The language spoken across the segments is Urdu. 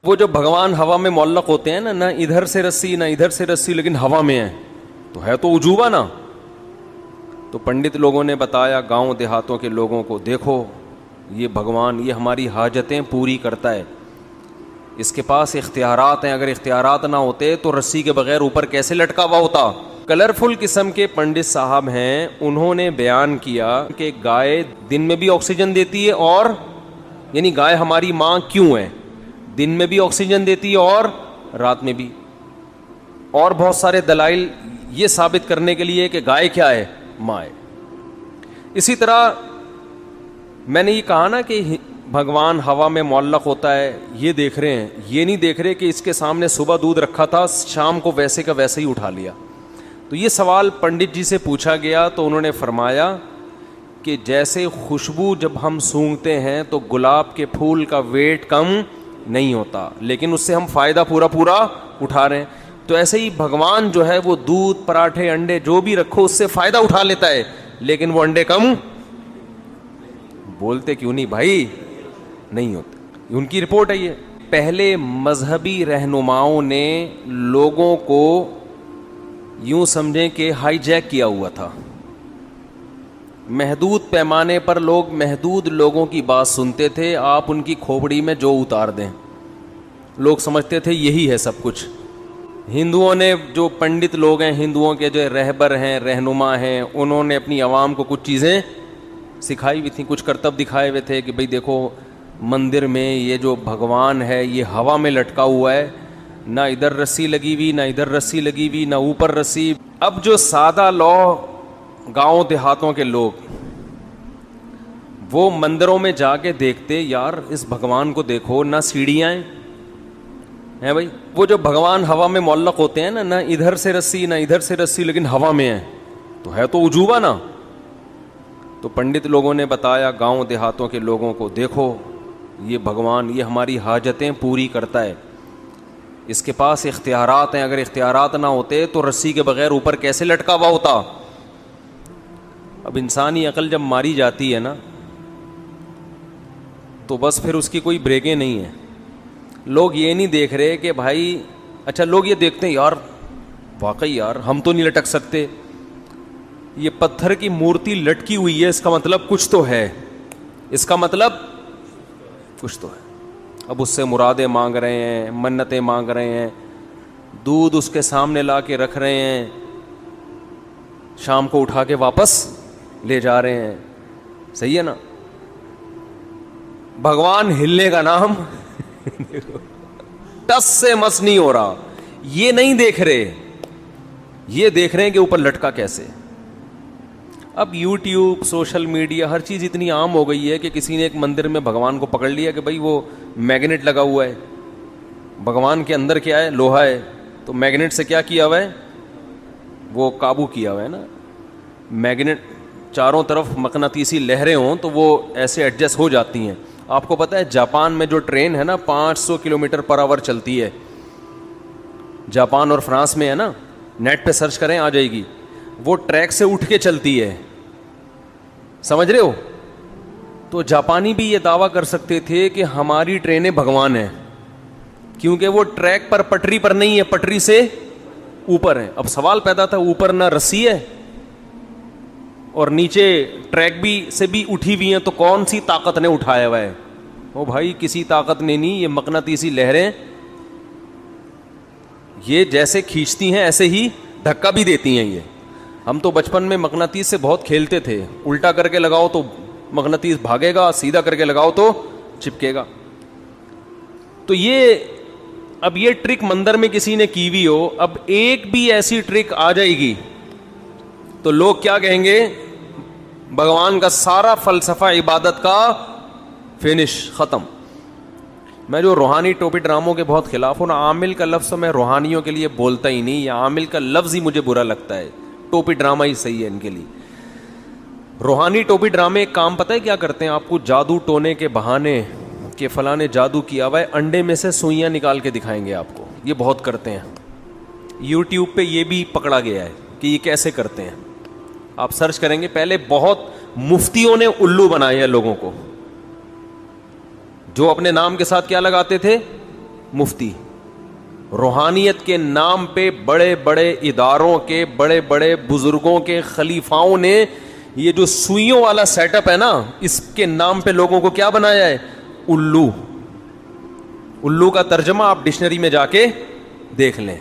وہ جو بھگوان ہوا میں معلق ہوتے ہیں نا، نہ ادھر سے رسی نہ ادھر سے رسی، لیکن ہوا میں ہے تو عجوبہ نا. تو پنڈت لوگوں نے بتایا گاؤں دیہاتوں کے لوگوں کو، دیکھو یہ بھگوان، یہ ہماری حاجتیں پوری کرتا ہے، اس کے پاس اختیارات ہیں، اگر اختیارات نہ ہوتے تو رسی کے بغیر اوپر کیسے لٹکا ہوا ہوتا. کلرفل قسم کے پنڈت صاحب ہیں، انہوں نے بیان کیا کہ گائے دن میں بھی آکسیجن دیتی ہے، اور یعنی گائے ہماری ماں کیوں ہے، دن میں بھی آکسیجن دیتی ہے اور رات میں بھی، اور بہت سارے دلائل یہ ثابت کرنے کے لیے کہ گائے کیا ہے، ماں ہے. اسی طرح میں نے یہ کہا نا کہ بھگوان ہوا میں معلق ہوتا ہے، یہ دیکھ رہے ہیں، یہ نہیں دیکھ رہے کہ اس کے سامنے صبح دودھ رکھا تھا، شام کو ویسے کا ویسے ہی اٹھا لیا. تو یہ سوال پنڈت جی سے پوچھا گیا تو انہوں نے فرمایا کہ جیسے خوشبو جب ہم سونگھتے ہیں تو گلاب کے پھول کا ویٹ کم نہیں ہوتا، لیکن اس سے ہم فائدہ پورا اٹھا رہے ہیں، تو ایسے ہی بھگوان جو ہے وہ دودھ، پراٹھے، انڈے جو بھی رکھو اس سے فائدہ اٹھا لیتا ہے، لیکن وہ انڈے کم بولتے کیوں نہیں بھائی، نہیں ہوتے. ان کی رپورٹ ہے یہ. پہلے مذہبی رہنماؤں نے لوگوں کو یوں سمجھیں کہ ہائی جیک کیا ہوا تھا، محدود پیمانے پر لوگ محدود لوگوں کی بات سنتے تھے، آپ ان کی کھوپڑی میں جو اتار دیں، لوگ سمجھتے تھے یہی ہے سب کچھ. ہندوؤں نے، جو پنڈت لوگ ہیں، ہندوؤں کے جو رہبر ہیں، رہنما ہیں، انہوں نے اپنی عوام کو کچھ چیزیں سکھائی ہوئی تھیں، کچھ کرتب دکھائے ہوئے تھے کہ بھئی دیکھو مندر میں یہ جو بھگوان ہے یہ ہوا میں لٹکا ہوا ہے، نہ ادھر رسی لگی ہوئی نہ ادھر رسی لگی ہوئی نہ اوپر رسی. اب جو سادہ لو گاؤں دیہاتوں کے لوگ، وہ مندروں میں جا کے دیکھتے، یار اس بھگوان کو دیکھو، نہ سیڑھیاں ہیں بھائی، وہ جو بھگوان ہوا میں معلق ہوتے ہیں نا، نہ ادھر سے رسی نہ ادھر سے رسی، لیکن ہوا میں ہے تو عجوبہ نا. تو پنڈت لوگوں نے بتایا گاؤں دیہاتوں کے لوگوں کو، دیکھو یہ بھگوان، یہ ہماری حاجتیں پوری کرتا ہے، اس کے پاس اختیارات ہیں، اگر اختیارات نہ ہوتے تو رسی کے بغیر اوپر کیسے لٹکا ہوا ہوتا. اب انسانی عقل جب ماری جاتی ہے نا تو بس پھر اس کی کوئی بریکیں نہیں ہیں. لوگ یہ نہیں دیکھ رہے کہ بھائی، اچھا لوگ یہ دیکھتے ہیں یار واقعی یار ہم تو نہیں لٹک سکتے، یہ پتھر کی مورتی لٹکی ہوئی ہے، اس کا مطلب کچھ تو ہے، اس کا مطلب کچھ تو ہے. اب اس سے مرادیں مانگ رہے ہیں، منتیں مانگ رہے ہیں، دودھ اس کے سامنے لا کے رکھ رہے ہیں، شام کو اٹھا کے واپس لے جا رہے ہیں. صحیح ہے نا؟ بھگوان ہلنے کا نام ٹس سے مس نہیں ہو رہا. یہ نہیں دیکھ رہے، یہ دیکھ رہے ہیں کہ اوپر لٹکا کیسے. اب یوٹیوب، سوشل میڈیا، ہر چیز اتنی عام ہو گئی ہے کہ کسی نے ایک مندر میں بھگوان کو پکڑ لیا کہ بھائی وہ میگنیٹ لگا ہوا ہے، بھگوان کے اندر کیا ہے، لوہا ہے، تو میگنیٹ سے کیا کیا ہوا ہے، وہ قابو کیا ہوا ہے نا. میگنیٹ چاروں طرف مقناطیسی لہریں ہوں تو وہ ایسے ایڈجسٹ ہو جاتی ہیں. آپ کو پتہ ہے جاپان میں جو ٹرین ہے نا 500 کلومیٹر پر آور چلتی ہے، جاپان اور فرانس میں ہے نا، نیٹ پہ سرچ کریں آ جائے گی، وہ ٹریک سے اٹھ کے چلتی ہے. سمجھ رہے ہو؟ تو جاپانی بھی یہ دعویٰ کر سکتے تھے کہ ہماری ٹرینیں بھگوان ہیں، کیونکہ وہ ٹریک پر، پٹری پر نہیں ہے، پٹری سے اوپر ہے. اب سوال پیدا تھا، اوپر نہ رسی ہے اور نیچے ٹریک بھی سے بھی اٹھی ہوئی ہیں، تو کون سی طاقت نے اٹھایا ہوا ہے؟ او بھائی کسی طاقت نے نہیں، یہ مقناطیسی لہریں یہ جیسے کھینچتی ہیں ایسے ہی دھکا بھی دیتی ہیں. یہ ہم تو بچپن میں مقناطیس سے بہت کھیلتے تھے، الٹا کر کے لگاؤ تو مقناطیس بھاگے گا، سیدھا کر کے لگاؤ تو چپکے گا. تو یہ اب یہ ٹرک مندر میں کسی نے کی ہوئی ہو، اب ایک بھی ایسی ٹرک آ جائے گی تو لوگ کیا کہیں گے، بھگوان کا سارا فلسفہ عبادت کا فنش، ختم. میں جو روحانی ٹوپی ڈراموں کے بہت خلاف ہوں نا، عامل کا لفظ میں روحانیوں کے لیے بولتا ہی نہیں، یا عامل کا لفظ ہی مجھے برا لگتا ہے، ٹوپی ڈرامہ ہی صحیح ہے ان کے لیے. روحانی ٹوپی ڈرامے ایک کام پتہ ہے کیا کرتے ہیں، آپ کو جادو ٹونے کے بہانے کہ فلاں نے جادو کیا ہوا ہے، انڈے میں سے سوئیاں نکال کے دکھائیں گے آپ کو. یہ بہت کرتے ہیں، یوٹیوب پہ یہ بھی پکڑا گیا ہے کہ یہ کیسے کرتے ہیں. آپ سرچ کریں گے، پہلے بہت مفتیوں نے الو بنائے ہیں لوگوں کو، جو اپنے نام کے ساتھ کیا لگاتے تھے، مفتی. روحانیت کے نام پہ بڑے بڑے اداروں کے بڑے بڑے بزرگوں کے خلیفاؤں نے یہ جو سوئیوں والا سیٹ اپ ہے نا, اس کے نام پہ لوگوں کو کیا بنایا ہے؟ الو. الو کا ترجمہ آپ ڈکشنری میں جا کے دیکھ لیں.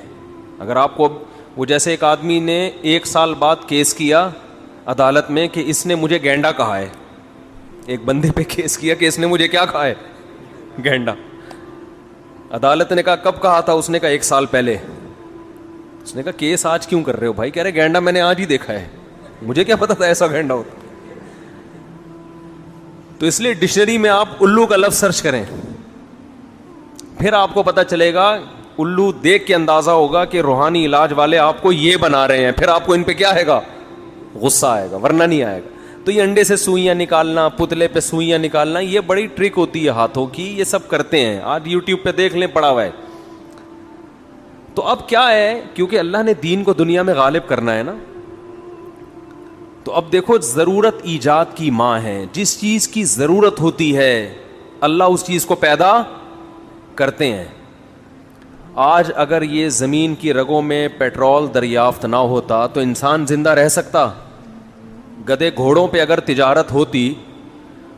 اگر آپ کو وہ جیسے ایک آدمی نے 1 سال بعد کیس کیا عدالت میں کہ اس نے مجھے گینڈا کہا ہے, ایک بندے پہ کیس کیا کہ اس نے مجھے کیا کہا ہے؟ گینڈا. عدالت نے کہا کب کہا تھا؟ اس نے کہا 1 سال پہلے. اس نے کہا کیس آج کیوں کر رہے ہو بھائی؟ کہہ رہے گینڈا میں نے آج ہی دیکھا ہے, مجھے کیا پتا تھا ایسا گینڈا ہوتا. تو اس لیے ڈکشنری میں آپ الو کا لفظ سرچ کریں, پھر آپ کو پتا چلے گا. الو دیکھ کے اندازہ ہوگا کہ روحانی علاج والے آپ کو یہ بنا رہے ہیں, پھر آپ کو ان پہ کیا آئے گا؟ غصہ آئے گا, ورنہ نہیں آئے گا. تو یہ انڈے سے سوئیاں نکالنا, پتلے پہ سوئیاں نکالنا, یہ بڑی ٹرک ہوتی ہے ہاتھوں کی, یہ سب کرتے ہیں. آج یوٹیوب پہ دیکھ لیں, پڑا ہوا ہے. تو اب کیا ہے, کیونکہ اللہ نے دین کو دنیا میں غالب کرنا ہے نا, تو اب دیکھو ضرورت ایجاد کی ماں ہے. جس چیز کی ضرورت ہوتی ہے اللہ اس چیز کو پیدا کرتے ہیں. آج اگر یہ زمین کی رگوں میں پیٹرول دریافت نہ ہوتا تو انسان زندہ رہ سکتا؟ گدے گھوڑوں پہ اگر تجارت ہوتی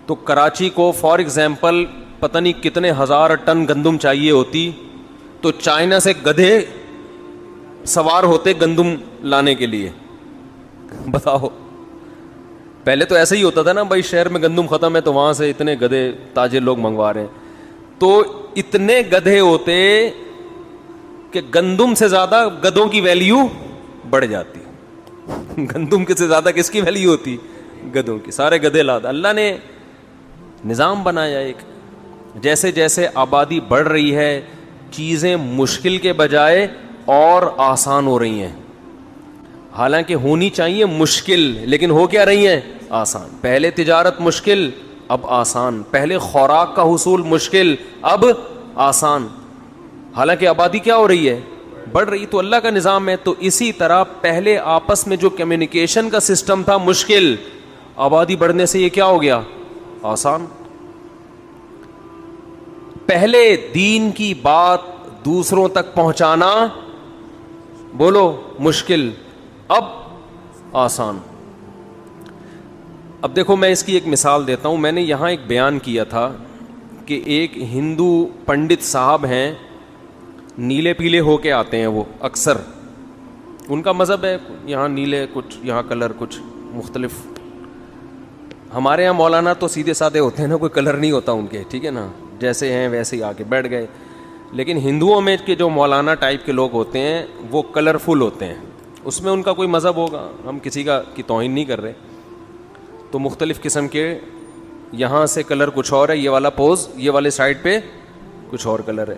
تو کراچی کو فار ایگزامپل پتہ نہیں کتنے 1000 ٹن گندم چاہیے ہوتی, تو چائنا سے گدھے سوار ہوتے گندم لانے کے لیے. بتاؤ, پہلے تو ایسا ہی ہوتا تھا نا بھائی, شہر میں گندم ختم ہے تو وہاں سے اتنے گدھے تاجر لوگ منگوا رہے ہیں, تو اتنے گدھے ہوتے کہ گندم سے زیادہ گدھوں کی ویلیو بڑھ جاتی. گندم کے سے زیادہ کس کی ویلیو ہوتی؟ گدھوں کی. سارے گدھے لاتا. اللہ نے نظام بنایا ایک. جیسے جیسے آبادی بڑھ رہی ہے چیزیں مشکل کے بجائے اور آسان ہو رہی ہیں. حالانکہ ہونی چاہیے مشکل, لیکن ہو کیا رہی ہیں؟ آسان. پہلے تجارت مشکل, اب آسان. پہلے خوراک کا حصول مشکل, اب آسان. حالانکہ آبادی کیا ہو رہی ہے؟ بڑھ رہی. تو اللہ کا نظام ہے. تو اسی طرح پہلے آپس میں جو کمیونیکیشن کا سسٹم تھا مشکل, آبادی بڑھنے سے یہ کیا ہو گیا؟ آسان. پہلے دین کی بات دوسروں تک پہنچانا بولو مشکل, اب آسان. اب دیکھو میں اس کی ایک مثال دیتا ہوں. میں نے یہاں ایک بیان کیا تھا کہ ایک ہندو پنڈت صاحب ہیں, نیلے پیلے ہو کے آتے ہیں وہ اکثر, ان کا مذہب ہے, یہاں نیلے کچھ, یہاں کلر کچھ مختلف. ہمارے یہاں مولانا تو سیدھے سادے ہوتے ہیں نا, کوئی کلر نہیں ہوتا ان کے, ٹھیک ہے نا, جیسے ہیں ویسے ہی آ کے بیٹھ گئے. لیکن ہندوؤں میں کے جو مولانا ٹائپ کے لوگ ہوتے ہیں وہ کلرفل ہوتے ہیں, اس میں ان کا کوئی مذہب ہوگا, ہم کسی کا کی توہین نہیں کر رہے. تو مختلف قسم کے یہاں سے کلر کچھ اور ہے, یہ والا پوز, یہ والے سائڈ پہ کچھ اور کلر ہے.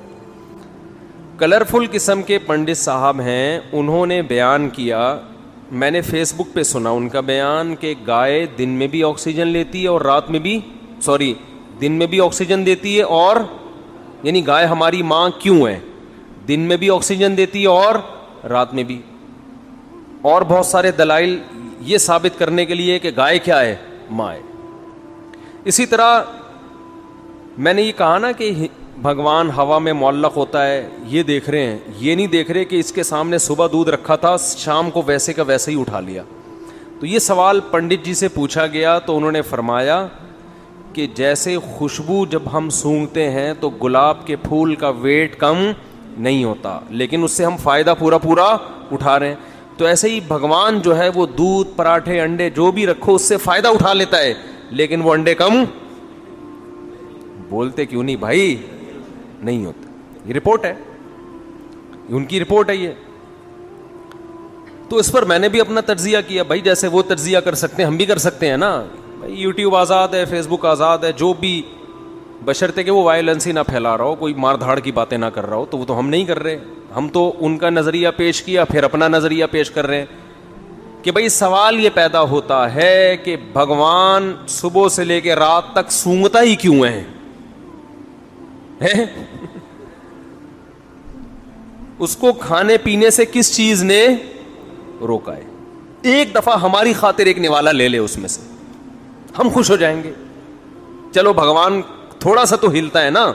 کلرفل قسم کے پنڈت صاحب ہیں. انہوں نے بیان کیا, میں نے فیس بک پہ سنا ان کا بیان, کہ گائے دن میں بھی آکسیجن لیتی ہے اور رات میں بھی, دن میں بھی آکسیجن دیتی ہے, اور یعنی گائے ہماری ماں کیوں ہے؟ دن میں بھی آکسیجن دیتی ہے اور رات میں بھی. اور بہت سارے دلائل یہ ثابت کرنے کے لیے کہ گائے کیا ہے؟ ماں ہے. اسی طرح میں نے یہ کہا نا کہ بھگوان ہوا میں معلق ہوتا ہے, یہ دیکھ رہے ہیں, یہ نہیں دیکھ رہے کہ اس کے سامنے صبح دودھ رکھا تھا, شام کو ویسے کا ویسے ہی اٹھا لیا. تو یہ سوال پنڈت جی سے پوچھا گیا تو انہوں نے فرمایا کہ جیسے خوشبو جب ہم سونگھتے ہیں تو گلاب کے پھول کا ویٹ کم نہیں ہوتا, لیکن اس سے ہم فائدہ پورا اٹھا رہے ہیں. تو ایسے ہی بھگوان جو ہے وہ دودھ, پراٹھے, انڈے جو بھی رکھو اس سے فائدہ اٹھا لیتا ہے, لیکن وہ انڈے کم بولتے کیوں نہیں بھائی؟ نہیں ہوتا. یہ رپورٹ ہے, ان کی رپورٹ ہے یہ. تو اس پر میں نے بھی اپنا تجزیہ کیا. بھائی جیسے وہ تجزیہ کر سکتے ہیں ہم بھی کر سکتے ہیں نا. بھائی یوٹیوب آزاد ہے, فیس بک آزاد ہے, جو بھی, بشرطے کہ وہ وائلنس ہی نہ پھیلا رہا ہو, کوئی مار دھاڑ کی باتیں نہ کر رہا ہو. تو وہ تو ہم نہیں کر رہے. ہم تو ان کا نظریہ پیش کیا, پھر اپنا نظریہ پیش کر رہے ہیں کہ بھائی سوال یہ پیدا ہوتا ہے کہ بھگوان صبح سے لے کے رات تک سونگتا ہی کیوں ہے؟ اس کو کھانے پینے سے کس چیز نے روکا ہے؟ ایک دفعہ ہماری خاطر ایک نوالا لے لے اس میں سے, ہم خوش ہو جائیں گے. چلو بھگوان تھوڑا سا تو ہلتا ہے نا.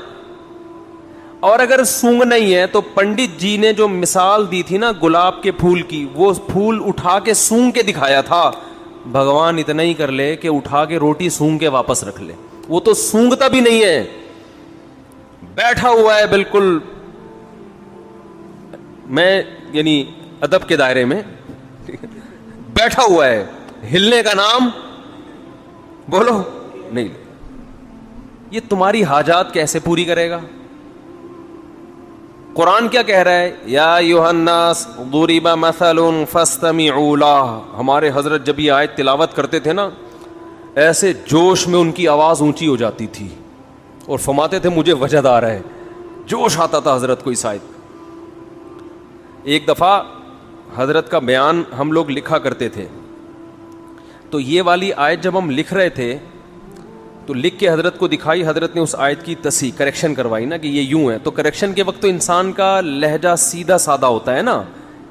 اور اگر سونگ نہیں ہے تو پنڈت جی نے جو مثال دی تھی نا گلاب کے پھول کی، وہ پھول اٹھا کے سونگ کے دکھایا تھا. بھگوان اتنا ہی کر لے کہ اٹھا کے روٹی سونگ کے واپس رکھ لے. وہ تو سونگتا بھی نہیں ہے، بیٹھا ہوا ہے بالکل. میں یعنی ادب کے دائرے میں بیٹھا ہوا ہے، ہلنے کا نام بولو نہیں. یہ تمہاری حاجات کیسے پوری کرے گا؟ قرآن کیا کہہ رہا ہے؟ یا ایھا الناس ضرب مثل فاستمعوا لہ. ہمارے حضرت جب یہ آیت تلاوت کرتے تھے نا، ایسے جوش میں ان کی آواز اونچی ہو جاتی تھی اور فرماتے تھے مجھے وجد آ رہا ہے. جوش آتا تھا حضرت کو اس آیت. ایک دفعہ حضرت کا بیان ہم لوگ لکھا کرتے تھے، تو یہ والی آیت جب ہم لکھ رہے تھے تو لکھ کے حضرت کو دکھائی. حضرت نے اس آیت کی تصحیح کریکشن کروائی نا کہ یہ یوں ہے. تو کریکشن کے وقت تو انسان کا لہجہ سیدھا سادہ ہوتا ہے نا،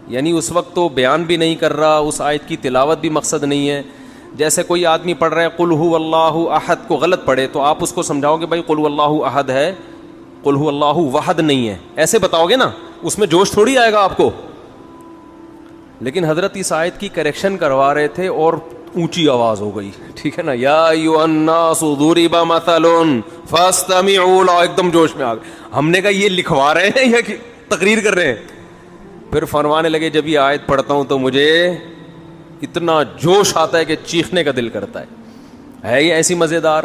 یعنی اس وقت تو بیان بھی نہیں کر رہا، اس آیت کی تلاوت بھی مقصد نہیں ہے. جیسے کوئی آدمی پڑھ رہا ہے قل ھو اللہ احد کو غلط پڑھے تو آپ اس کو سمجھاؤ گے بھائی قل ھو اللہ احد ہے، قل ھو اللہ وحد نہیں ہے، ایسے بتاؤ گے نا، اس میں جوش تھوڑی آئے گا آپ کو. لیکن حضرت اس آیت کی کریکشن کروا رہے تھے اور اونچی آواز ہو گئی، ٹھیک ہے نا. یا ایھا الناس ضرب مثل فاستمعوا لہ، ایک دم جوش میں آ گئے. ہم نے کہا یہ لکھوا رہے ہیں یا تقریر کر رہے ہیں؟ پھر فرمانے لگے جب یہ آیت پڑھتا ہوں تو مجھے اتنا جوش آتا ہے کہ چیخنے کا دل کرتا ہے یہ ایسی مزیدار.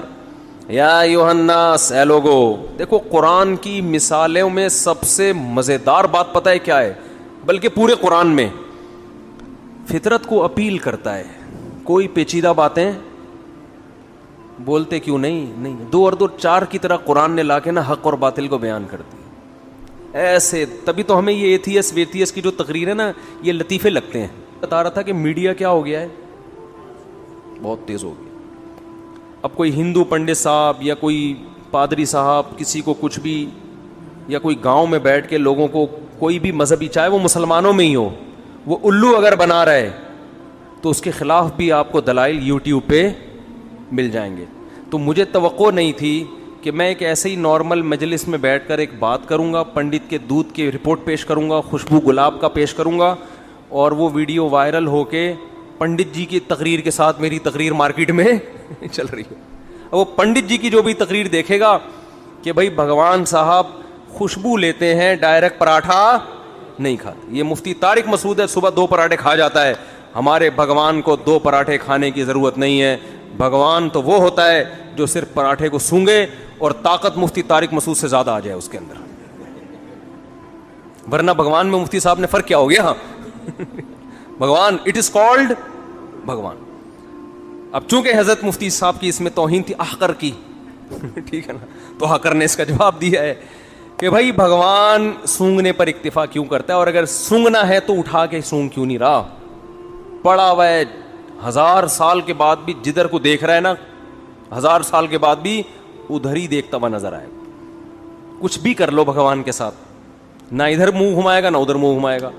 یا ایھا الناس، اے لوگو. دیکھو قرآن کی مثالوں میں سب سے مزیدار بات پتہ ہے کیا ہے؟ بلکہ پورے قرآن میں فطرت کو اپیل کرتا ہے. کوئی پیچیدہ باتیں بولتے کیوں نہیں. دو اور دو چار کی طرح قرآن نے لا کے نا حق اور باطل کو بیان کر دی ایسے. تبھی تو ہمیں یہ ایتھیس ویتھیس کی جو تقریر ہے نا یہ لطیفے لگتے ہیں. بتا رہا تھا کہ میڈیا کیا ہو گیا ہے، بہت تیز ہو گیا. اب کوئی ہندو پنڈت صاحب یا کوئی پادری صاحب کسی کو کچھ بھی، یا کوئی گاؤں میں بیٹھ کے لوگوں کو کوئی بھی مذہبی، چاہے وہ مسلمانوں میں ہی ہو، وہ الو اگر بنا رہا ہے تو اس کے خلاف بھی آپ کو دلائل یوٹیوب پہ مل جائیں گے. تو مجھے توقع نہیں تھی کہ میں ایک ایسے ہی نارمل مجلس میں بیٹھ کر ایک بات کروں گا، پنڈت کے دودھ کی رپورٹ پیش کروں گا، خوشبو گلاب کا پیش کروں گا، اور وہ ویڈیو وائرل ہو کے پنڈت جی کی تقریر کے ساتھ میری تقریر مارکیٹ میں چل رہی ہے. وہ پنڈت جی کی جو بھی تقریر دیکھے گا کہ بھائی بھگوان صاحب خوشبو لیتے ہیں، ڈائریکٹ پراٹھا نہیں کھاتے. یہ مفتی طارق مسعود ہے، صبح 2 پراٹھے کھا جاتا ہے. ہمارے بھگوان کو 2 پراٹھے کھانے کی ضرورت نہیں ہے. بھگوان تو وہ ہوتا ہے جو صرف پراٹھے کو سونگے اور طاقت مفتی طارق مسعود سے زیادہ آ جائے اس کے اندر. ورنہ بھگوان میں مفتی صاحب نے فرق کیا ہو گیا؟ بھگوان اٹ از کالڈ بھگوان. اب چونکہ حضرت مفتی صاحب کی اس میں توہین تھی احقر کی، ٹھیک ہے نا، تو احقر نے اس کا جواب دیا ہے کہ بھائی بھگوان سونگنے پر اکتفا کیوں کرتا ہے، اور اگر سونگنا ہے تو اٹھا کے سونگ کیوں نہیں رہا؟ پڑا ہوا ہے 1000 سال کے بعد بھی جدھر کو دیکھ رہا ہے نا، 1000 سال کے بعد بھی ادھر ہی دیکھتا ہوا نظر آئے. کچھ بھی کر لو بھگوان کے ساتھ، نہ ادھر منہ گھمائے گا نہ ادھر منہ گھمائے گا.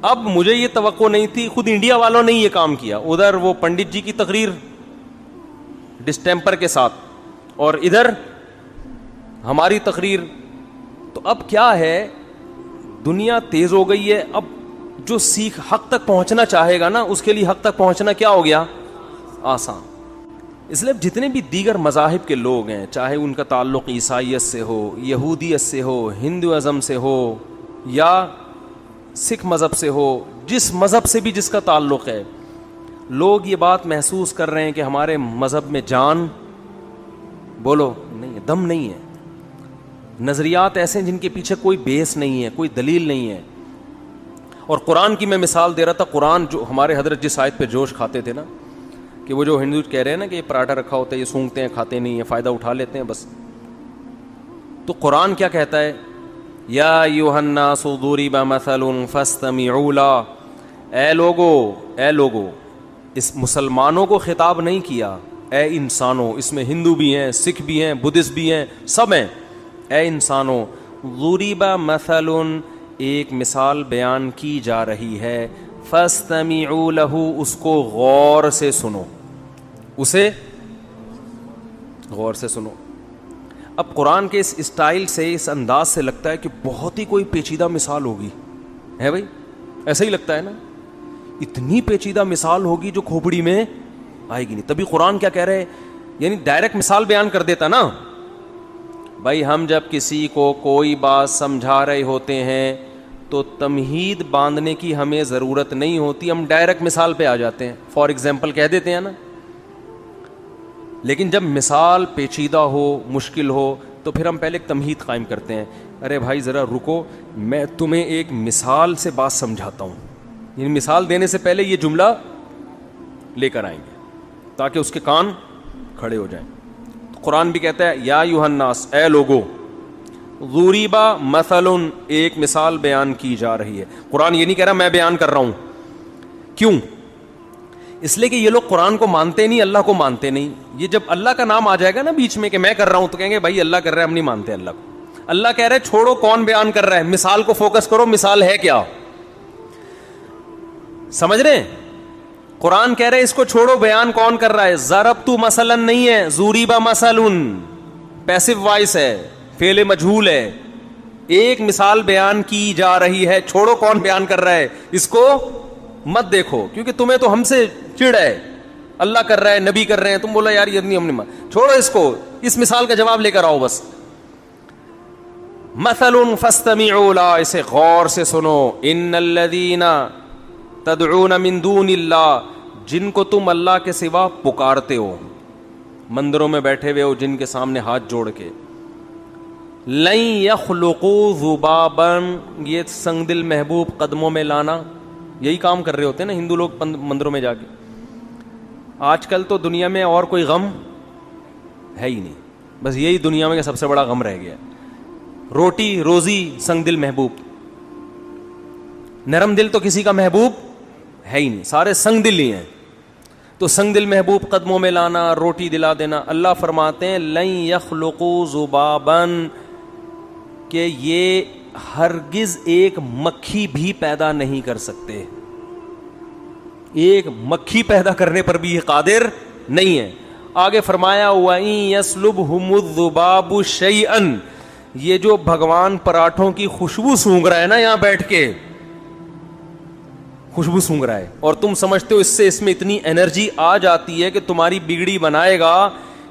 اب مجھے یہ توقع نہیں تھی، خود انڈیا والوں نے یہ کام کیا. ادھر وہ پنڈت جی کی تقریر ڈسٹیمپر کے ساتھ اور ادھر ہماری تقریر. تو اب کیا ہے، دنیا تیز ہو گئی ہے. اب جو سیکھ حق تک پہنچنا چاہے گا نا، اس کے لیے حق تک پہنچنا کیا ہو گیا؟ آسان. اس لیے جتنے بھی دیگر مذاہب کے لوگ ہیں، چاہے ان کا تعلق عیسائیت سے ہو، یہودیت سے ہو، ہندوازم سے ہو، یا سکھ مذہب سے ہو، جس مذہب سے بھی جس کا تعلق ہے، لوگ یہ بات محسوس کر رہے ہیں کہ ہمارے مذہب میں جان بولو نہیں ہے، دم نہیں ہے. نظریات ایسے ہیں جن کے پیچھے کوئی بیس نہیں ہے، کوئی دلیل نہیں ہے. اور قرآن کی میں مثال دے رہا تھا. قرآن جو ہمارے حضرت جس آیت پہ جوش کھاتے تھے نا، کہ وہ جو ہندو کہہ رہے ہیں نا کہ یہ پراٹھا رکھا ہوتا ہے، یہ سونگتے ہیں، کھاتے نہیں ہیں، فائدہ اٹھا لیتے ہیں بس. تو قرآن کیا کہتا ہے؟ یا ایھا الناس ضرب مثل فاستمعوا لہ. اے لوگو، اس مسلمانوں کو خطاب نہیں کیا، اے انسانوں. اس میں ہندو بھی ہیں، سکھ بھی ہیں، بدھسٹ بھی ہیں، سب ہیں. اے انسانوں، ضرب مثل، ایک مثال بیان کی جا رہی ہے، فاستمعوا لہ، اس کو غور سے سنو، اسے غور سے سنو. اب قرآن کے اس اسٹائل سے, اس انداز سے لگتا ہے کہ بہت ہی کوئی پیچیدہ مثال ہوگی, ہے بھائی, ایسا ہی لگتا ہے نا, اتنی پیچیدہ مثال ہوگی جو کھوپڑی میں آئے گی نہیں. تبھی قرآن کیا کہہ رہے ہیں, یعنی ڈائریکٹ مثال بیان کر دیتا نا. بھائی ہم جب کسی کو کوئی بات سمجھا رہے ہوتے ہیں تو تمہید باندھنے کی ہمیں ضرورت نہیں ہوتی, ہم ڈائریکٹ مثال پہ آ جاتے ہیں, فار ایگزامپل کہہ دیتے ہیں نا. لیکن جب مثال پیچیدہ ہو, مشکل ہو, تو پھر ہم پہلے ایک تمہید قائم کرتے ہیں. ارے بھائی ذرا رکو, میں تمہیں ایک مثال سے بات سمجھاتا ہوں. یعنی مثال دینے سے پہلے یہ جملہ لے کر آئیں گے تاکہ اس کے کان کھڑے ہو جائیں. قرآن بھی کہتا ہے یا ایھا الناس, اے لوگو, ضُرِبَ مثل, ایک مثال بیان کی جا رہی ہے. قرآن یہ نہیں کہہ رہا میں بیان کر رہا ہوں. کیوں؟ اس لیے کہ یہ لوگ قرآن کو مانتے نہیں, اللہ کو مانتے نہیں. یہ جب اللہ کا نام آ جائے گا نا بیچ میں کہ میں کر رہا ہوں, تو کہیں گے بھائی اللہ کر رہا ہے, ہم نہیں مانتے اللہ کو. اللہ کہہ رہے چھوڑو کون بیان کر رہا ہے, مثال کو فوکس کرو, مثال ہے کیا, سمجھ رہے ہیں؟ قرآن کہہ رہے اس کو چھوڑو, بیان کون کر رہا ہے. ضربت مثلا نہیں ہے, ضُرِبَ مثل پیسو وائس ہے, فعل مجہول ہے. ایک مثال بیان کی جا رہی ہے, چھوڑو کون بیان کر رہا ہے, اس کو مت دیکھو, کیونکہ تمہیں تو ہم سے چڑ ہے, اللہ کر رہا ہے, نبی کر رہے ہیں, تم بولا یار یہ نہیں, ہم نے چھوڑو اس کو, اس مثال کا جواب لے کر آؤ بس. مثل فاستمعوا لا, اسے غور سے سنو. ان الذین تدعون من دون اللہ, جن کو تم اللہ کے سوا پکارتے ہو, مندروں میں بیٹھے ہوئے ہو جن کے سامنے ہاتھ جوڑ کے, لن یخلقوا ذبابا, یہ سنگ دل محبوب قدموں میں لانا, یہی کام کر رہے ہوتے ہیں نا ہندو لوگ مندروں میں جا کے. آج کل تو دنیا میں اور کوئی غم ہے ہی نہیں, بس یہی دنیا میں سب سے بڑا غم رہ گیا. روٹی روزی سنگ دل محبوب, نرم دل تو کسی کا محبوب ہے ہی نہیں, سارے سنگ دل ہی ہیں. تو سنگ دل محبوب قدموں میں لانا, روٹی دلا دینا. اللہ فرماتے ہیں لن یخلقوا ذبابا, کہ یہ ہرگز ایک مکھی بھی پیدا نہیں کر سکتے, ایک مکھی پیدا کرنے پر بھی یہ قادر نہیں ہے. آگے فرمایا وَإِن يَسْلُبْهُمُ الذُّبَابُ شَيْئًا, یہ جو بھگوان پراٹھوں کی خوشبو سونگھ رہا ہے نا یہاں بیٹھ کے, خوشبو سونگھ رہا ہے, اور تم سمجھتے ہو اس میں اتنی انرجی آ جاتی ہے کہ تمہاری بگڑی بنائے گا,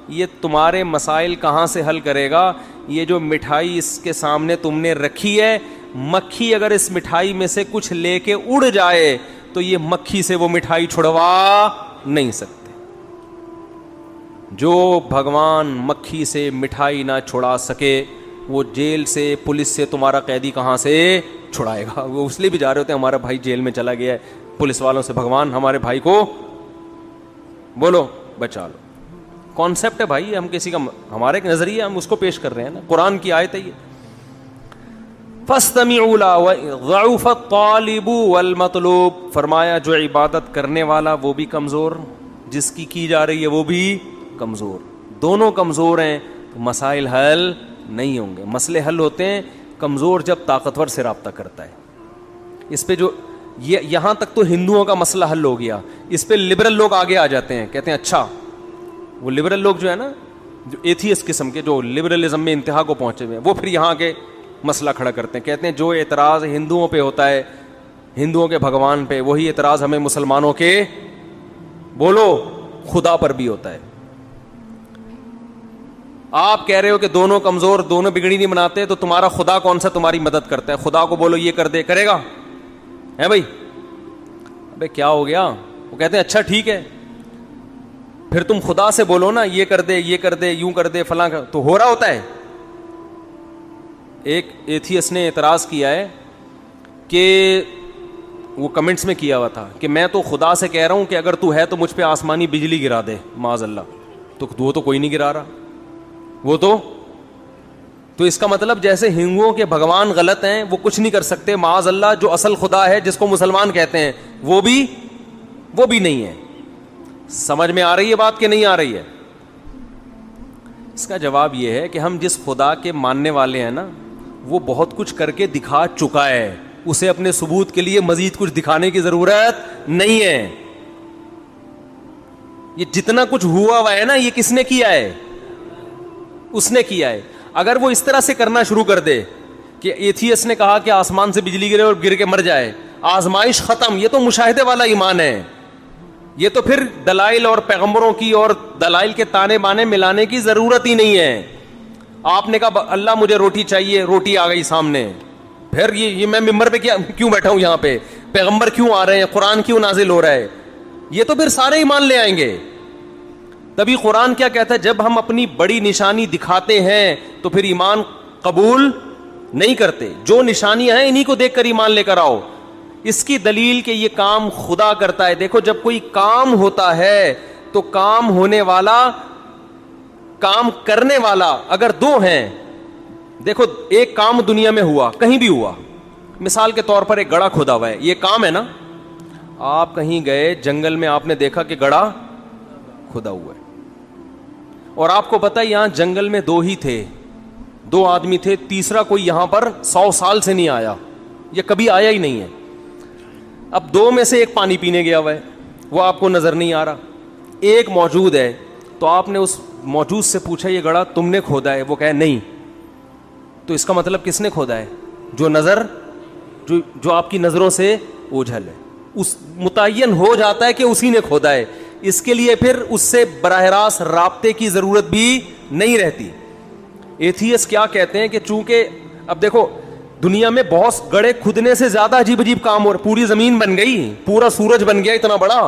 یہ تمہارے مسائل کہاں سے حل کرے گا. یہ جو مٹھائی اس کے سامنے تم نے رکھی ہے, مکھی اگر اس مٹھائی میں سے کچھ لے کے اڑ جائے تو یہ مکھی سے وہ مٹھائی چھڑوا نہیں سکتے. جو بھگوان مکھی سے مٹھائی نہ چھڑا سکے, وہ جیل سے پولیس سے تمہارا قیدی کہاں سے چھڑائے گا. وہ اس لیے بھی جا رہے ہوتے ہیں ہمارا بھائی جیل میں چلا گیا ہے, پولیس والوں سے بھگوان ہمارے بھائی کو بولو بچا لو. کانسیپٹ ہے بھائی, ہم کسی کا, ہمارا ایک نظریہ, ہم اس کو پیش کر رہے ہیں نا. قرآن کی آیت ہے یہ. فاستمعوا له ضعف الطالب والمطلوب, فرمایا جو عبادت کرنے والا وہ بھی کمزور, جس کی جا رہی ہے وہ بھی کمزور, دونوں کمزور ہیں, تو مسائل حل نہیں ہوں گے. مسئلے حل ہوتے ہیں کمزور جب طاقتور سے رابطہ کرتا ہے. اس پہ جو یہاں تک تو ہندوؤں کا مسئلہ حل ہو گیا, اس پہ لبرل لوگ آگے آ جاتے ہیں, کہتے ہیں اچھا وہ لبرل لوگ جو ہے نا, جو ایتھیسٹ قسم کے, جو لبرلزم میں انتہا کو پہنچے ہوئے ہیں, وہ پھر یہاں کے مسئلہ کھڑا کرتے ہیں. کہتے ہیں جو اعتراض ہندوؤں پہ ہوتا ہے, ہندوؤں کے بھگوان پہ, وہی اعتراض ہمیں مسلمانوں کے بولو خدا پر بھی ہوتا ہے. آپ کہہ رہے ہو کہ دونوں کمزور, دونوں بگڑی نہیں بناتے, تو تمہارا خدا کون سا تمہاری مدد کرتا ہے؟ خدا کو بولو یہ کر دے, کرے گا؟ ہے بھائی؟ ابے کیا ہو گیا؟ وہ کہتے ہیں اچھا ٹھیک ہے, پھر تم خدا سے بولو نا یہ کر دے, یہ کر دے, یوں کر دے, فلاں کر, تو ہو رہا ہوتا ہے. ایک ایتھیسٹ نے اعتراض کیا ہے کہ وہ کمنٹس میں کیا ہوا تھا کہ میں تو خدا سے کہہ رہا ہوں کہ اگر تو ہے تو مجھ پہ آسمانی بجلی گرا دے, معاذ اللہ. تو وہ تو کوئی نہیں گرا رہا, وہ تو اس کا مطلب جیسے ہندوؤں کے بھگوان غلط ہیں, وہ کچھ نہیں کر سکتے, معاذ اللہ جو اصل خدا ہے جس کو مسلمان کہتے ہیں وہ بھی نہیں ہے. سمجھ میں آ رہی ہے بات کہ نہیں آ رہی ہے؟ اس کا جواب یہ ہے کہ ہم جس خدا کے ماننے والے ہیں نا, وہ بہت کچھ کر کے دکھا چکا ہے, اسے اپنے ثبوت کے لیے مزید کچھ دکھانے کی ضرورت نہیں ہے. یہ جتنا کچھ ہوا ہے نا, یہ کس نے کیا ہے؟ اس نے کیا ہے. اگر وہ اس طرح سے کرنا شروع کر دے کہ ایتھیس نے کہا کہ آسمان سے بجلی گرے اور گر کے مر جائے, آزمائش ختم, یہ تو مشاہدے والا ایمان ہے. یہ تو پھر دلائل اور پیغمبروں کی اور دلائل کے تانے بانے ملانے کی ضرورت ہی نہیں ہے. آپ نے کہا اللہ مجھے روٹی چاہیے, روٹی آ گئی سامنے, پھر یہ میں ممبر پہ کیوں بیٹھا ہوں, یہاں پہ پیغمبر کیوں آ رہے ہیں, قرآن کیوں نازل ہو رہا ہے, یہ تو پھر سارے ایمان لے آئیں گے. تبھی قرآن کیا کہتا ہے, جب ہم اپنی بڑی نشانی دکھاتے ہیں تو پھر ایمان قبول نہیں کرتے. جو نشانیاں ہیں انہی کو دیکھ کر ایمان لے کر آؤ. اس کی دلیل کہ یہ کام خدا کرتا ہے. دیکھو جب کوئی کام ہوتا ہے تو کام ہونے والا, کام کرنے والا اگر دو ہیں, دیکھو ایک کام دنیا میں ہوا, کہیں بھی ہوا, مثال کے طور پر ایک گڑھا کھودا ہوا ہے, یہ کام ہے نا. آپ کہیں گئے جنگل میں, آپ نے دیکھا کہ گڑھا کھودا ہوا ہے, اور آپ کو پتا ہے یہاں جنگل میں دو ہی تھے, دو آدمی تھے, تیسرا کوئی یہاں پر 100 سال سے نہیں آیا, یہ کبھی آیا ہی نہیں ہے. اب دو میں سے ایک پانی پینے گیا ہوا ہے, وہ آپ کو نظر نہیں آ رہا, ایک موجود ہے. تو آپ نے اس موجود سے پوچھا یہ گڑھا تم نے کھودا ہے, وہ کہے نہیں. تو اس کا مطلب کس نے کھودا ہے, جو آپ کی نظروں سے اوجھل ہے, اس متعین ہو جاتا ہے کہ اسی نے کھودا ہے. اس کے لیے پھر اس سے براہ راست رابطے کی ضرورت بھی نہیں رہتی. ایتھیس کیا کہتے ہیں کہ چونکہ اب دیکھو دنیا میں بہت گڑھے کھدنے سے زیادہ عجیب عجیب کام ہو رہے, پوری زمین بن گئی, پورا سورج بن گیا اتنا بڑا,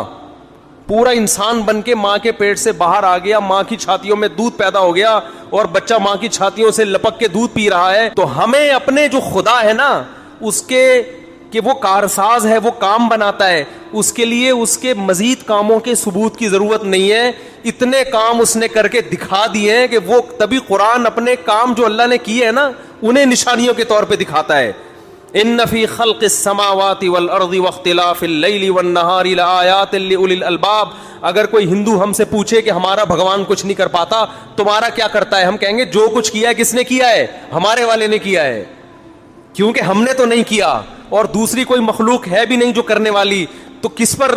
پورا انسان بن کے ماں کے پیٹ سے باہر آ گیا, ماں کی چھاتیوں میں دودھ پیدا ہو گیا اور بچہ ماں کی چھاتیوں سے لپک کے دودھ پی رہا ہے. تو ہمیں اپنے جو خدا ہے نا اس کے کہ وہ کارساز ہے, وہ کام بناتا ہے, اس کے لیے اس کے مزید کاموں کے ثبوت کی ضرورت نہیں ہے. اتنے کام اس نے کر کے دکھا دیے ہیں کہ وہ تبھی قرآن اپنے کام جو اللہ نے کیے ہیں نا انہیں نشانیوں کے طور پہ دکھاتا ہے. ان فی خلق السماوات والارض واختلاف اللیل والنہار لآیات لأولی الالباب. اگر کوئی ہندو ہم سے پوچھے کہ ہمارا بھگوان کچھ نہیں کر پاتا, تمہارا کیا کرتا ہے, ہم کہیں گے جو کچھ کیا ہے کس نے کیا ہے, ہمارے والے نے کیا ہے, کیونکہ ہم نے تو نہیں کیا اور دوسری کوئی مخلوق ہے بھی نہیں جو کرنے والی. تو کس پر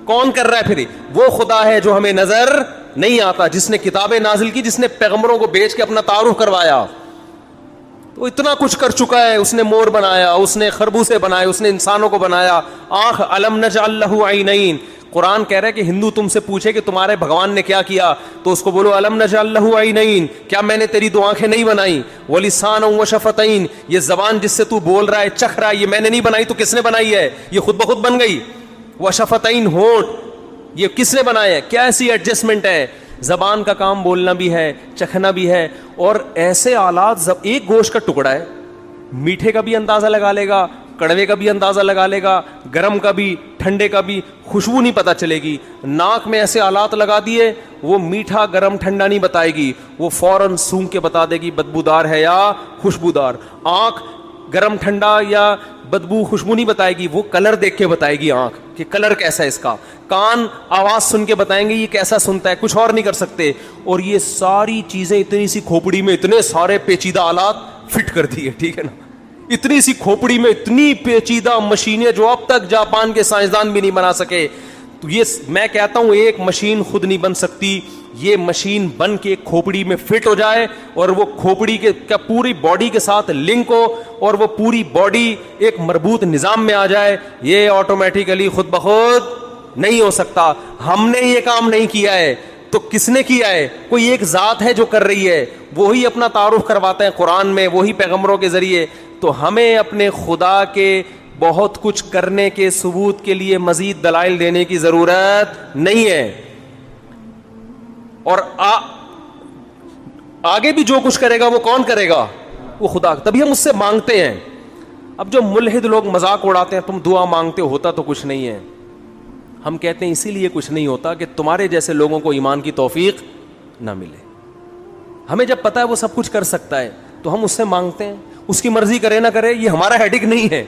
کون کر رہا ہے پھر, وہ خدا ہے جو ہمیں نظر نہیں آتا, جس نے کتابیں نازل کی, جس نے پیغمبروں کو بھیج کے اپنا تعارف کروایا. تو اتنا کچھ کر چکا ہے, اس نے مور بنایا, اس نے خربوزے بنائے, اس نے انسانوں کو بنایا, آنکھ, الم نجعل لہ عینین. قرآن کہہ رہا ہے کہ ہندو تم سے پوچھے کہ تمہارے بھگوان نے کیا کیا, تو اس کو بولو الم نجعل لہ عینین, کیا میں نے تیری دو آنکھیں نہیں بنائی, ولسانا وشفتین, یہ زبان جس سے تو بول رہا ہے چکھ رہا ہے یہ میں نے نہیں بنائی, تو کس نے بنائی ہے, یہ خود بخود بن گئی. وشفتین, ہونٹ, یہ کس نے بنایا ہے, کیا ایسی ایڈجسٹمنٹ ہے. زبان کا کام بولنا بھی ہے, چکھنا بھی ہے, اور ایسے آلات, ایک گوشت کا ٹکڑا ہے, میٹھے کا بھی اندازہ لگا لے گا, کڑوے کا بھی اندازہ لگا لے گا, گرم کا بھی, ٹھنڈے کا بھی, خوشبو نہیں پتہ چلے گی. ناک میں ایسے آلات لگا دیے, وہ میٹھا گرم ٹھنڈا نہیں بتائے گی, وہ فوراً سونگھ کے بتا دے گی بدبودار ہے یا خوشبودار. آنکھ گرم ٹھنڈا یا بدبو خوشبو نہیں بتائے گی, وہ کلر دیکھ کے بتائے گی آنکھ کہ کلر کیسا ہے اس کا. کان آواز سن کے بتائیں گے یہ کیسا سنتا ہے, کچھ اور نہیں کر سکتے. اور یہ ساری چیزیں اتنی سی کھوپڑی میں اتنے سارے پیچیدہ آلات فٹ کر دیے, ٹھیک ہے نا, اتنی سی کھوپڑی میں اتنی پیچیدہ مشینیں جو اب تک جاپان کے سائنسدان بھی نہیں بنا سکے. تو یہ میں کہتا ہوں ایک مشین خود نہیں بن سکتی, یہ مشین بن کے کھوپڑی میں فٹ ہو جائے اور وہ کھوپڑی کے کیا پوری باڈی کے ساتھ لنک ہو اور وہ پوری باڈی ایک مربوط نظام میں آ جائے, یہ آٹومیٹیکلی خود بخود نہیں ہو سکتا. ہم نے یہ کام نہیں کیا ہے, تو کس نے کیا ہے, کوئی ایک ذات ہے جو کر رہی ہے, وہی اپنا تعارف کرواتے ہیں قرآن میں, وہی پیغمبروں کے ذریعے. تو ہمیں اپنے خدا کے بہت کچھ کرنے کے ثبوت کے لیے مزید دلائل دینے کی ضرورت نہیں ہے. اور آگے بھی جو کچھ کرے گا وہ کون کرے گا, وہ خدا. تبھی ہم اس سے مانگتے ہیں. اب جو ملحد لوگ مذاق اڑاتے ہیں تم دعا مانگتے ہو, ہوتا تو کچھ نہیں ہے. ہم کہتے ہیں اسی لیے کچھ نہیں ہوتا کہ تمہارے جیسے لوگوں کو ایمان کی توفیق نہ ملے. ہمیں جب پتا ہے وہ سب کچھ کر سکتا ہے تو ہم اس سے مانگتے ہیں. اس کی مرضی کرے نہ کرے یہ ہمارا ہیڈک نہیں ہے,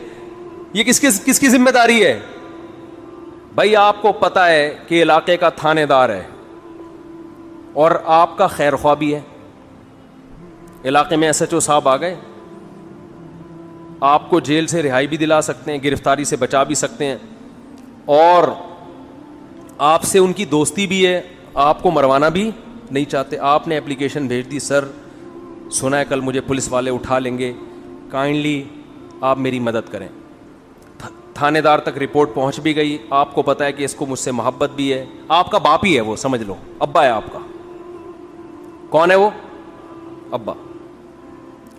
یہ کس کی ذمہ داری ہے. بھائی آپ کو پتا ہے کہ علاقے کا تھانے دار ہے اور آپ کا خیر خواہ بھی ہے, علاقے میں ایس ایچ او صاحب آ گئے, آپ کو جیل سے رہائی بھی دلا سکتے ہیں, گرفتاری سے بچا بھی سکتے ہیں, اور آپ سے ان کی دوستی بھی ہے, آپ کو مروانا بھی نہیں چاہتے. آپ نے اپلیکیشن بھیج دی, سر سنا ہے کل مجھے پولیس والے اٹھا لیں گے, کائنڈلی آپ میری مدد کریں. تھانے دار تک رپورٹ پہنچ بھی گئی, آپ کو پتا ہے کہ اس کو مجھ سے محبت بھی ہے, آپ کا باپ ہی ہے وہ, سمجھ لو ابا ہے آپ کا. کون ہے وہ؟ ابا.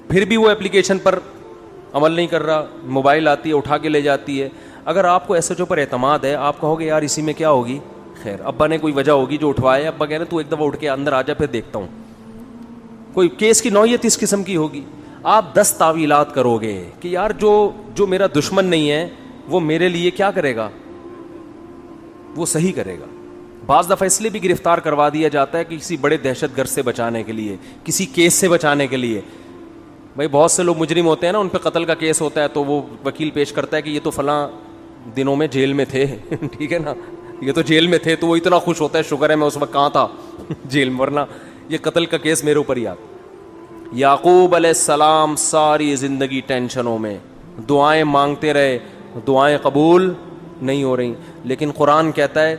پھر بھی وہ اپلیکیشن پر عمل نہیں کر رہا, موبائل آتی ہے اٹھا کے لے جاتی ہے. اگر آپ کو ایس ایچ او پر اعتماد ہے, آپ کہو گے یار اسی میں کیا ہوگی, خیر ابا نے کوئی وجہ ہوگی جو اٹھوائے, ابا کہہ رہے تو ایک دفعہ اٹھ کے اندر آ جا پھر دیکھتا ہوں, کوئی کیس کی نوعیت اس قسم کی ہوگی. آپ 10 تعویلات کرو گے کہ یار جو میرا دشمن نہیں ہے وہ میرے لیے کیا کرے گا, وہ صحیح کرے گا. بعض دفعہ اس لیے بھی گرفتار کروا دیا جاتا ہے کہ کسی بڑے دہشت گرد سے بچانے کے لیے, کسی کیس سے بچانے کے لیے. بھائی بہت سے لوگ مجرم ہوتے ہیں نا, ان پہ قتل کا کیس ہوتا ہے تو وہ وکیل پیش کرتا ہے کہ یہ تو فلاں دنوں میں جیل میں تھے ٹھیک ہے نا, یہ تو جیل میں تھے, تو وہ اتنا خوش ہوتا ہے شکر ہے میں اس وقت کہاں تھا جیل میں, ورنہ یہ قتل کا کیس میرے اوپر ہی آتا. یعقوب علیہ السلام ساری زندگی ٹینشنوں میں, دعائیں مانگتے رہے, دعائیں قبول نہیں ہو رہی, لیکن قرآن کہتا ہے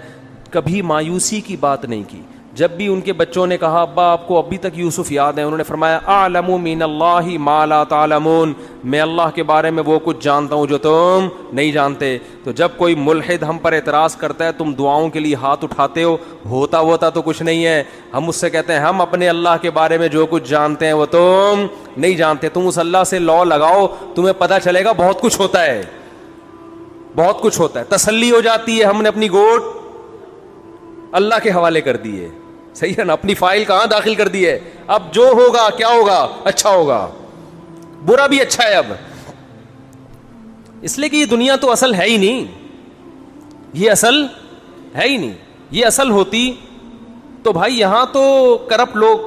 کبھی مایوسی کی بات نہیں کی. جب بھی ان کے بچوں نے کہا ابا آپ کو ابھی تک یوسف یاد ہے, انہوں نے فرمایا اعلم من اللہ ما لا تعلمون, میں اللہ کے بارے میں وہ کچھ جانتا ہوں جو تم نہیں جانتے. تو جب کوئی ملحد ہم پر اعتراض کرتا ہے تم دعاؤں کے لیے ہاتھ اٹھاتے ہو, ہوتا تو کچھ نہیں ہے. ہم اس سے کہتے ہیں ہم اپنے اللہ کے بارے میں جو کچھ جانتے ہیں وہ تم نہیں جانتے. تم اس اللہ سے لو لگاؤ, تمہیں پتہ چلے گا بہت کچھ ہوتا ہے, بہت کچھ ہوتا ہے. تسلی ہو جاتی ہے, ہم نے اپنی گوٹ اللہ کے حوالے کر دی ہے, صحیح ہے نا, اپنی فائل کہاں داخل کر دی ہے. اب جو ہوگا کیا ہوگا, اچھا ہوگا, برا بھی اچھا ہے. اب اس لیے کہ یہ دنیا تو اصل ہے ہی نہیں, یہ اصل ہے ہی نہیں. یہ اصل ہوتی تو بھائی یہاں تو کرپٹ لوگ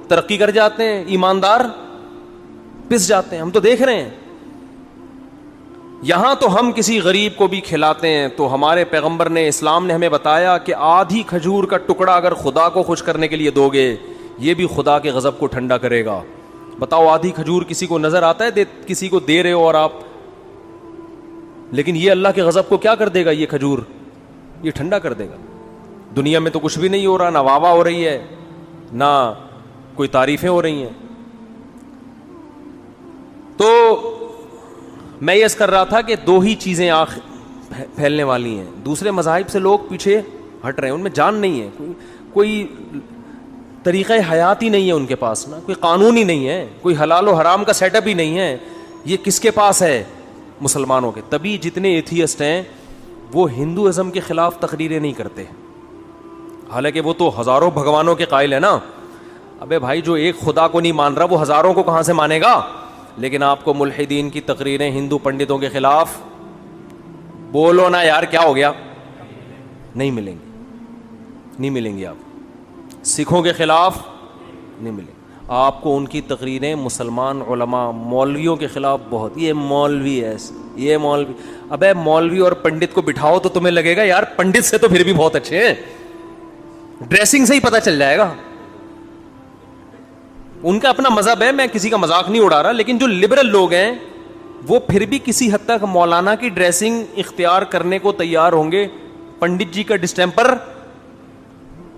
ترقی کر جاتے ہیں, ایماندار پس جاتے ہیں. ہم تو دیکھ رہے ہیں یہاں تو ہم کسی غریب کو بھی کھلاتے ہیں تو ہمارے پیغمبر نے, اسلام نے ہمیں بتایا کہ آدھی کھجور کا ٹکڑا اگر خدا کو خوش کرنے کے لیے دو گے یہ بھی خدا کے غضب کو ٹھنڈا کرے گا. بتاؤ آدھی کھجور کسی کو نظر آتا ہے کسی کو دے رہے ہو اور آپ, لیکن یہ اللہ کے غضب کو کیا کر دے گا, یہ کھجور یہ ٹھنڈا کر دے گا. دنیا میں تو کچھ بھی نہیں ہو رہا, نہ واہ واہ ہو رہی ہے نہ کوئی تعریفیں ہو رہی ہیں. تو میں یہ کر رہا تھا کہ 2 ہی چیزیں پھیلنے والی ہیں. دوسرے مذاہب سے لوگ پیچھے ہٹ رہے ہیں, ان میں جان نہیں ہے, کوئی طریقہ حیات ہی نہیں ہے ان کے پاس, نا کوئی قانون ہی نہیں ہے, کوئی حلال و حرام کا سیٹ اپ ہی نہیں ہے. یہ کس کے پاس ہے, مسلمانوں کے. تبھی جتنے ایتھیسٹ ہیں وہ ہندوازم کے خلاف تقریریں نہیں کرتے, حالانکہ وہ تو ہزاروں بھگوانوں کے قائل ہے نا. ابے بھائی جو ایک خدا کو نہیں مان رہا وہ ہزاروں کو کہاں سے مانے گا. لیکن آپ کو ملحدین کی تقریریں ہندو پنڈتوں کے خلاف, بولو نا یار کیا ہو گیا, نہیں ملیں گی, نہیں ملیں گی. آپ سکھوں کے خلاف نہیں ملیں گی آپ کو ان کی تقریریں. مسلمان علماء مولویوں کے خلاف بہت, یہ مولوی ہے, یہ مولوی. ابے مولوی اور پنڈت کو بٹھاؤ تو تمہیں لگے گا یار پنڈت سے تو پھر بھی بہت اچھے ہیں, ڈریسنگ سے ہی پتہ چل جائے گا. ان کا اپنا مذہب ہے, میں کسی کا مذاق نہیں اڑا رہا, لیکن جو لبرل لوگ ہیں وہ پھر بھی کسی حد تک مولانا کی ڈریسنگ اختیار کرنے کو تیار ہوں گے. پنڈت جی کا ڈسٹیمپر,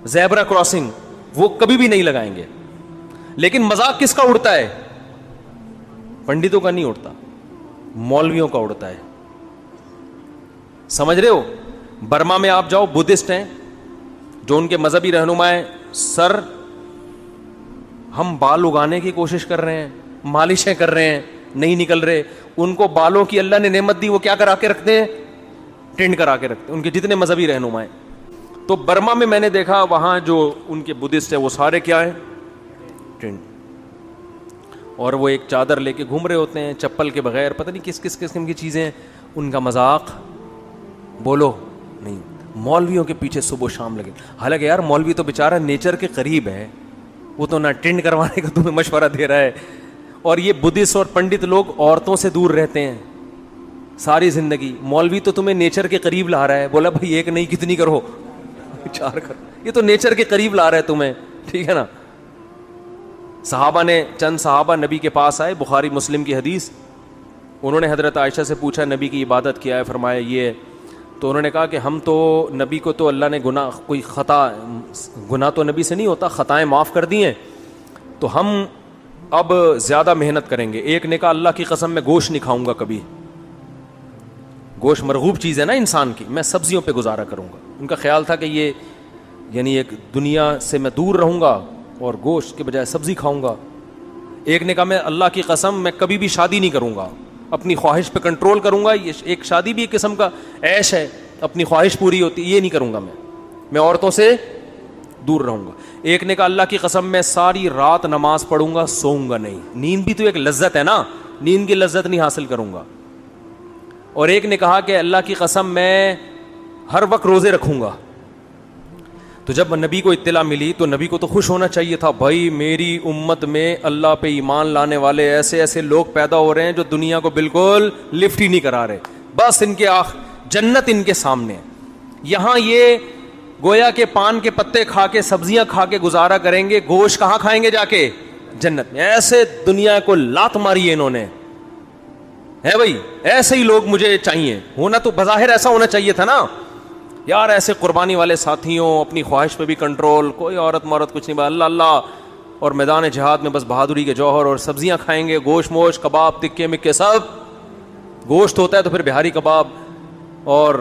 زیبرا کراسنگ وہ کبھی بھی نہیں لگائیں گے. لیکن مذاق کس کا اڑتا ہے, پنڈتوں کا نہیں اڑتا, مولویوں کا اڑتا ہے. سمجھ رہے ہو. برما میں آپ جاؤ, بدھسٹ ہیں جو ان کے مذہبی رہنما ہیں, سر ہم بال اگانے کی کوشش کر رہے ہیں, مالشیں کر رہے ہیں, نہیں نکل رہے. ان کو بالوں کی اللہ نے نعمت دی, وہ کیا کرا کے رکھتے ہیں, ٹرینڈ کرا کے رکھتے ہیں, ان کے جتنے مذہبی رہنما ہیں. تو برما میں نے دیکھا وہاں جو ان کے بدھسٹ ہیں وہ سارے کیا ہیں, ٹرینڈ, اور وہ ایک چادر لے کے گھوم رہے ہوتے ہیں چپل کے بغیر, پتہ نہیں کس قسم کی چیزیں. ان کا مذاق بولو نہیں. مولویوں کے پیچھے صبح و شام لگے. حالانکہ یار مولوی تو بیچارہ نیچر کے قریب ہے, وہ تو نہ ٹرینڈ کروانے کا تمہیں مشورہ دے رہا ہے. اور یہ بدھسٹ اور پنڈت لوگ عورتوں سے دور رہتے ہیں ساری زندگی. مولوی تو تمہیں نیچر کے قریب لا رہا ہے, بولا بھائی ایک نہیں کتنی کرو, 4 کرو. یہ تو نیچر کے قریب لا رہا ہے تمہیں, ٹھیک ہے نا. صحابہ نے, چند صحابہ نبی کے پاس آئے, بخاری مسلم کی حدیث. انہوں نے حضرت عائشہ سے پوچھا نبی کی عبادت کیا ہے, فرمایا یہ ہے. تو انہوں نے کہا کہ ہم تو نبی کو تو اللہ نے گناہ تو نبی سے نہیں ہوتا, خطائیں معاف کر دی ہیں, تو ہم اب زیادہ محنت کریں گے. ایک نے کہا اللہ کی قسم میں گوشت نہیں کھاؤں گا کبھی, گوشت مرغوب چیز ہے نا انسان کی, میں سبزیوں پہ گزارا کروں گا. ان کا خیال تھا کہ یہ یعنی ایک دنیا سے میں دور رہوں گا اور گوشت کے بجائے سبزی کھاؤں گا. ایک نے کہا میں اللہ کی قسم میں کبھی بھی شادی نہیں کروں گا, اپنی خواہش پہ کنٹرول کروں گا. یہ ایک شادی بھی ایک قسم کا عیش ہے, اپنی خواہش پوری ہوتی, یہ نہیں کروں گا میں عورتوں سے دور رہوں گا. ایک نے کہا اللہ کی قسم میں ساری رات نماز پڑھوں گا, سوؤں گا نہیں. نیند بھی تو ایک لذت ہے نا, نیند کی لذت نہیں حاصل کروں گا. اور ایک نے کہا کہ اللہ کی قسم میں ہر وقت روزے رکھوں گا. تو جب نبی کو اطلاع ملی تو نبی کو تو خوش ہونا چاہیے تھا, بھائی میری امت میں اللہ پہ ایمان لانے والے ایسے ایسے لوگ پیدا ہو رہے ہیں جو دنیا کو بالکل لفٹ ہی نہیں کرا رہے, بس ان کے جنت ان کے سامنے. یہاں یہ گویا کہ پان کے پتے کھا کے سبزیاں کھا کے گزارا کریں گے, گوشت کہاں کھائیں گے جا کے, جنت میں. ایسے دنیا کو لات ماری ہے انہوں نے, ہے بھائی ایسے ہی لوگ مجھے چاہیے. ہونا تو بظاہر ایسا ہونا چاہیے تھا نا یار, ایسے قربانی والے ساتھیوں, اپنی خواہش پہ بھی کنٹرول, کوئی عورت مورت کچھ نہیں, اللہ اللہ, اور میدان جہاد میں بس بہادری کے جوہر, اور سبزیاں کھائیں گے, گوشت موش کباب تکے مکے سب. گوشت ہوتا ہے تو پھر بہاری کباب اور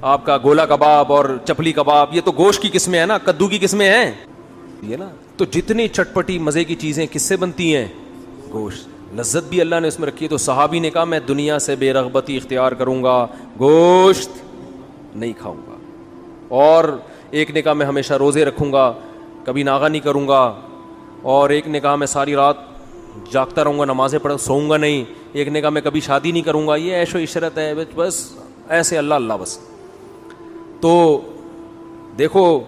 آپ کا گولا کباب اور چپلی کباب, یہ تو گوشت کی قسمیں ہیں نا, کدو کی قسمیں ہیں یہ نا. تو جتنی چٹپٹی مزے کی چیزیں کس سے بنتی ہیں, گوشت. لذت بھی اللہ نے اس میں رکھی ہے. تو صحابی نے کہا میں دنیا سے بے رغبتی اختیار کروں گا, گوشت نہیں کھاؤں گا. اور ایک نے کہا میں ہمیشہ روزے رکھوں گا, کبھی ناغہ نہیں کروں گا. اور ایک نے کہا میں ساری رات جاگتا رہوں گا, نمازیں پڑھ سوؤں گا نہیں. ایک نے کہا میں کبھی شادی نہیں کروں گا, یہ عیش و عشرت ہے بس ایسے اللہ اللہ بس. تو دیکھو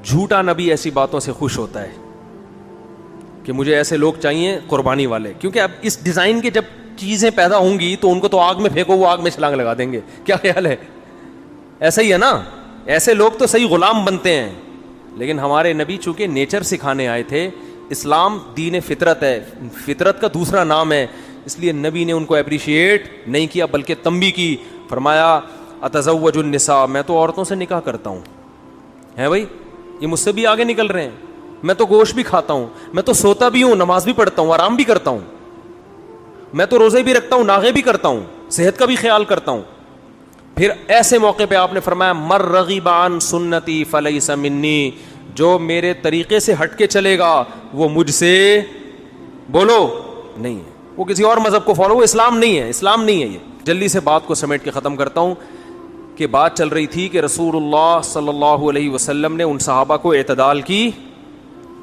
جھوٹا نبی ایسی باتوں سے خوش ہوتا ہے کہ مجھے ایسے لوگ چاہیے قربانی والے, کیونکہ اب اس ڈیزائن کے جب چیزیں پیدا ہوں گی تو ان کو تو آگ میں پھینکو وہ آگ میں چھلانگ لگا دیں گے. کیا خیال ہے, ایسا ہی ہے نا, ایسے لوگ تو صحیح غلام بنتے ہیں. لیکن ہمارے نبی چونکہ نیچر سکھانے آئے تھے, اسلام دین فطرت ہے, فطرت کا دوسرا نام ہے, اس لیے نبی نے ان کو اپریشیٹ نہیں کیا بلکہ تنبیہ کی. فرمایا اتزوج النساء, میں تو عورتوں سے نکاح کرتا ہوں. ہے بھائی یہ مجھ سے بھی آگے نکل رہے ہیں, میں تو گوشت بھی کھاتا ہوں, میں تو سوتا بھی ہوں, نماز بھی پڑھتا ہوں, آرام بھی کرتا ہوں, میں تو روزے بھی رکھتا ہوں, ناغے بھی کرتا ہوں, صحت کا بھی خیال کرتا ہوں. پھر ایسے موقع پہ آپ نے فرمایا مر رغب عن سنتی فلیس منی, جو میرے طریقے سے ہٹ کے چلے گا وہ مجھ سے بولو نہیں ہے, وہ کسی اور مذہب کو فالو, وہ اسلام نہیں ہے, اسلام نہیں ہے یہ. جلدی سے بات کو سمیٹ کے ختم کرتا ہوں کہ بات چل رہی تھی کہ رسول اللہ صلی اللہ علیہ وسلم نے ان صحابہ کو اعتدال کی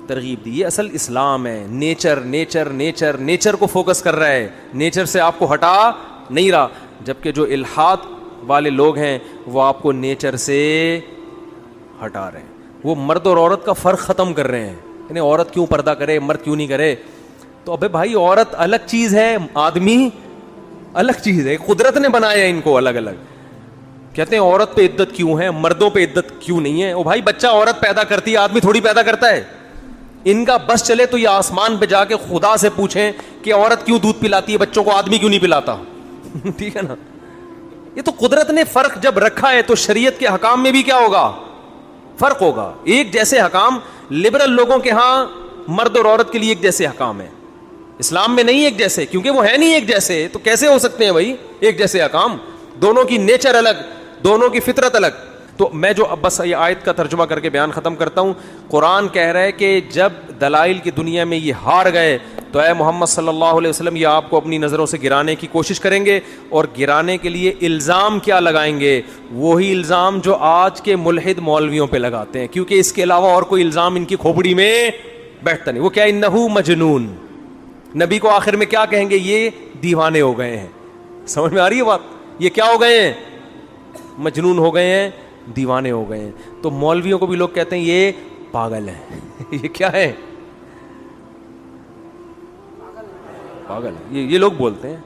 ترغیب دی. یہ اصل اسلام ہے. نیچر نیچر نیچر نیچر کو فوکس کر رہا ہے, نیچر سے آپ کو ہٹا نہیں رہا. جبکہ جو الحاد والے لوگ ہیں وہ آپ کو نیچر سے ہٹا رہے ہیں, وہ مرد اور عورت کا فرق ختم کر رہے ہیں. یعنی عورت کیوں پردہ کرے, مرد کیوں نہیں کرے. تو ابے بھائی عورت الگ چیز ہے, آدمی الگ چیز ہے, قدرت نے بنایا ان کو الگ الگ. کہتے ہیں عورت پہ عدت کیوں ہے, مردوں پہ عدت کیوں نہیں ہے. او بھائی بچہ عورت پیدا کرتی ہے, آدمی تھوڑی پیدا کرتا ہے. ان کا بس چلے تو یہ آسمان پہ جا کے خدا سے پوچھیں کہ عورت کیوں دودھ پلاتی ہے بچوں کو, آدمی کیوں نہیں پلاتا. ٹھیک ہے نا, یہ تو قدرت نے فرق جب رکھا ہے تو شریعت کے حکام میں بھی کیا ہوگا, فرق ہوگا. ایک جیسے حکام لبرل لوگوں کے ہاں مرد اور عورت کے لیے ایک جیسے حکام ہے, اسلام میں نہیں ایک جیسے, کیونکہ وہ ہے نہیں ایک جیسے. تو کیسے ہو سکتے ہیں بھائی ایک جیسے حکام, دونوں کی نیچر الگ, دونوں کی فطرت الگ. تو میں جو بس یہ آیت کا ترجمہ کر کے بیان ختم کرتا ہوں. قرآن کہہ رہا ہے کہ جب دلائل کی دنیا میں یہ ہار گئے تو اے محمد صلی اللہ علیہ وسلم یہ آپ کو اپنی نظروں سے گرانے کی کوشش کریں گے, اور گرانے کے لیے الزام کیا لگائیں گے, وہی الزام جو آج کے ملحد مولویوں پہ لگاتے ہیں, کیونکہ اس کے علاوہ اور کوئی الزام ان کی کھوپڑی میں بیٹھتا نہیں. وہ کیا انہو مجنون, نبی کو آخر میں کیا کہیں گے, یہ دیوانے ہو گئے ہیں. سمجھ میں آ رہی ہے بات, یہ کیا ہو گئے ہیں, مجنون ہو گئے ہیں, دیوانے ہو گئے ہیں. تو مولویوں کو بھی لوگ کہتے ہیں یہ پاگل ہے. یہ کیا ہے, پاگل ہے, یہ لوگ بولتے ہیں.